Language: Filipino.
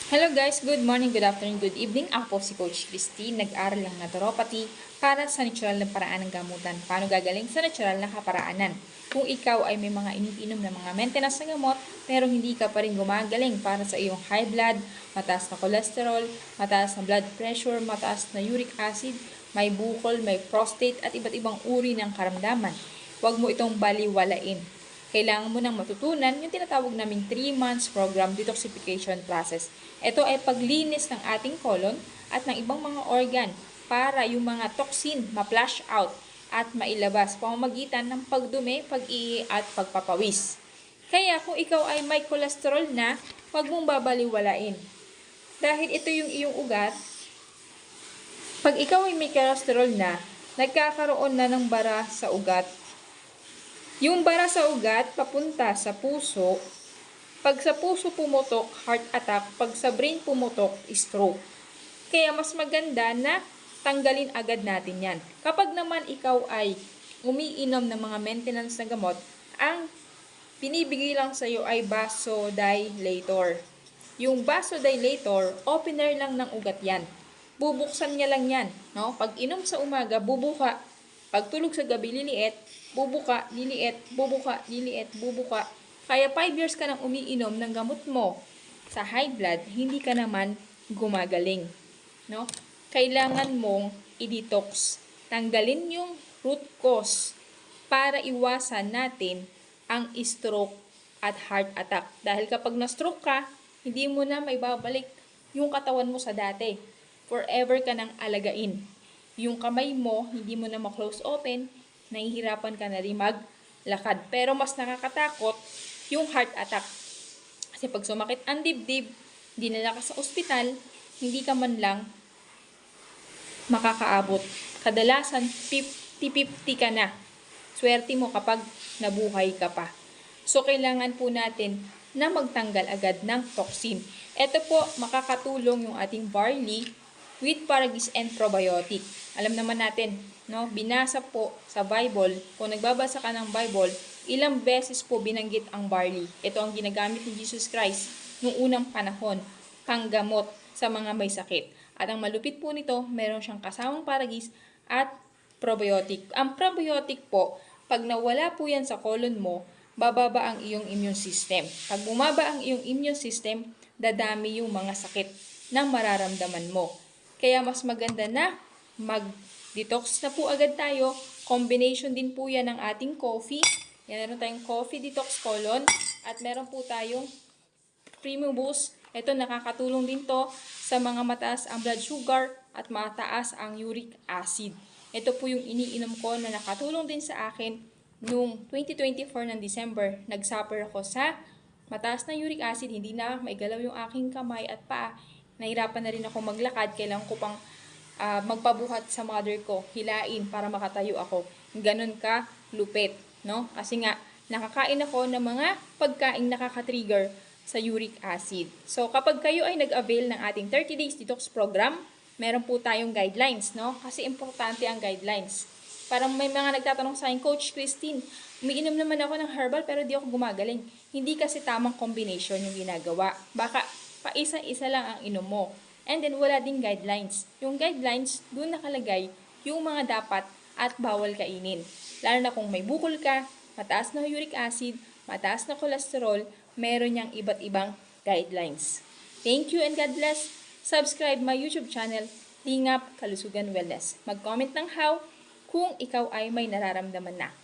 Hello guys, good morning, good afternoon, good evening. Ako po si Coach Christine, nag-aral ng naturopathy para sa natural na paraan ng gamutan. Paano gagaling sa natural na kaparaanan? Kung ikaw ay may mga iniinom na mga maintenance na gamot, pero hindi ka pa rin gumagaling para sa iyong high blood, mataas na cholesterol, mataas na blood pressure, mataas na uric acid, may bukol, may prostate at iba't ibang uri ng karamdaman, huwag mo itong baliwalain. Kailangan mo nang matutunan yung tinatawag naming 3 months program detoxification process. Ito ay paglinis ng ating colon at ng ibang mga organ para yung mga toxin ma-flush out at mailabas pamamagitan ng pagdumi, pag-ihi at pagpapawis. Kaya kung ikaw ay may cholesterol na, huwag mong babaliwalain. Dahil ito yung iyong ugat, pag ikaw ay may cholesterol na, nagkakaroon na ng bara sa ugat. Yung bara sa ugat, papunta sa puso. Pag sa puso pumutok, heart attack. Pag sa brain pumutok, stroke. Kaya mas maganda na tanggalin agad natin yan. Kapag naman ikaw ay umiinom ng mga maintenance na gamot, ang binibigay lang sa iyo ay vasodilator. Yung vasodilator, opener lang ng ugat yan. Bubuksan niya lang yan. No? Pag inom sa umaga, bubuka. Pag tulog sa gabi, liliit. Bubuka, liliit, bubuka, liliit, bubuka. Kaya 5 years ka nang umiinom ng gamot mo sa high blood, hindi ka naman gumagaling. No? Kailangan mong i-detox. Tanggalin yung root cause para iwasan natin ang stroke at heart attack. Dahil kapag na-stroke ka, hindi mo na maibabalik yung katawan mo sa dati. Forever ka nang alagain. Yung kamay mo, hindi mo na ma-close open, nahihirapan ka na rin maglakad. Pero mas nakakatakot yung heart attack. Kasi pag sumakit ang dibdib, dinala ka sa ospital, hindi ka man lang makakaabot. Kadalasan, 50-50 ka na. Swerte mo kapag nabuhay ka pa. So, kailangan po natin na magtanggal agad ng toxin. Ito po, makakatulong yung ating barley with paragis and probiotic. Alam naman natin, no? Binasa po sa Bible, kung nagbabasa ka ng Bible, ilang beses po binanggit ang barley. Ito ang ginagamit ni Jesus Christ noong unang panahon, panggamot sa mga may sakit. At ang malupit po nito, meron siyang kasamang paragis at probiotic. Ang probiotic po, pag nawala po yan sa colon mo, bababa ang iyong immune system. Pag bumaba ang iyong immune system, dadami yung mga sakit na mararamdaman mo. Kaya mas maganda na mag-detox na po agad tayo. Combination din po yan ng ating coffee. Yan, meron tayong coffee detox colon. At meron po tayong Premium Boost. Ito, nakakatulong din to sa mga mataas ang blood sugar at mataas ang uric acid. Ito po yung iniinom ko na nakatulong din sa akin noong 2024 ng December. Nag-suffer ako sa mataas na uric acid. Hindi na maigalaw yung aking kamay at paa. Nahirapan na rin ako maglakad. Kailangan ko pang magpabuhat sa mother ko. Hilain para makatayo ako. Ganon ka lupit. No? Kasi nga, nakakain ako ng mga pagkain nakaka-trigger sa uric acid. So, kapag kayo ay nag-avail ng ating 30 days detox program, meron po tayong guidelines, no? Kasi importante ang guidelines. Parang may mga nagtatanong sa akin, Coach Christine, umiinom naman ako ng herbal pero di ako gumagaling. Hindi kasi tamang combination yung ginagawa. Baka paisa-isa lang ang inom mo. And then, wala ding guidelines. Yung guidelines, doon nakalagay yung mga dapat at bawal kainin. Lalo na kung may bukol ka, mataas na uric acid, mataas na cholesterol, meron niyang iba't ibang guidelines. Thank you and God bless. Subscribe my YouTube channel, Lingap Kalusugan Wellness. Mag-comment ng how kung ikaw ay may nararamdaman na.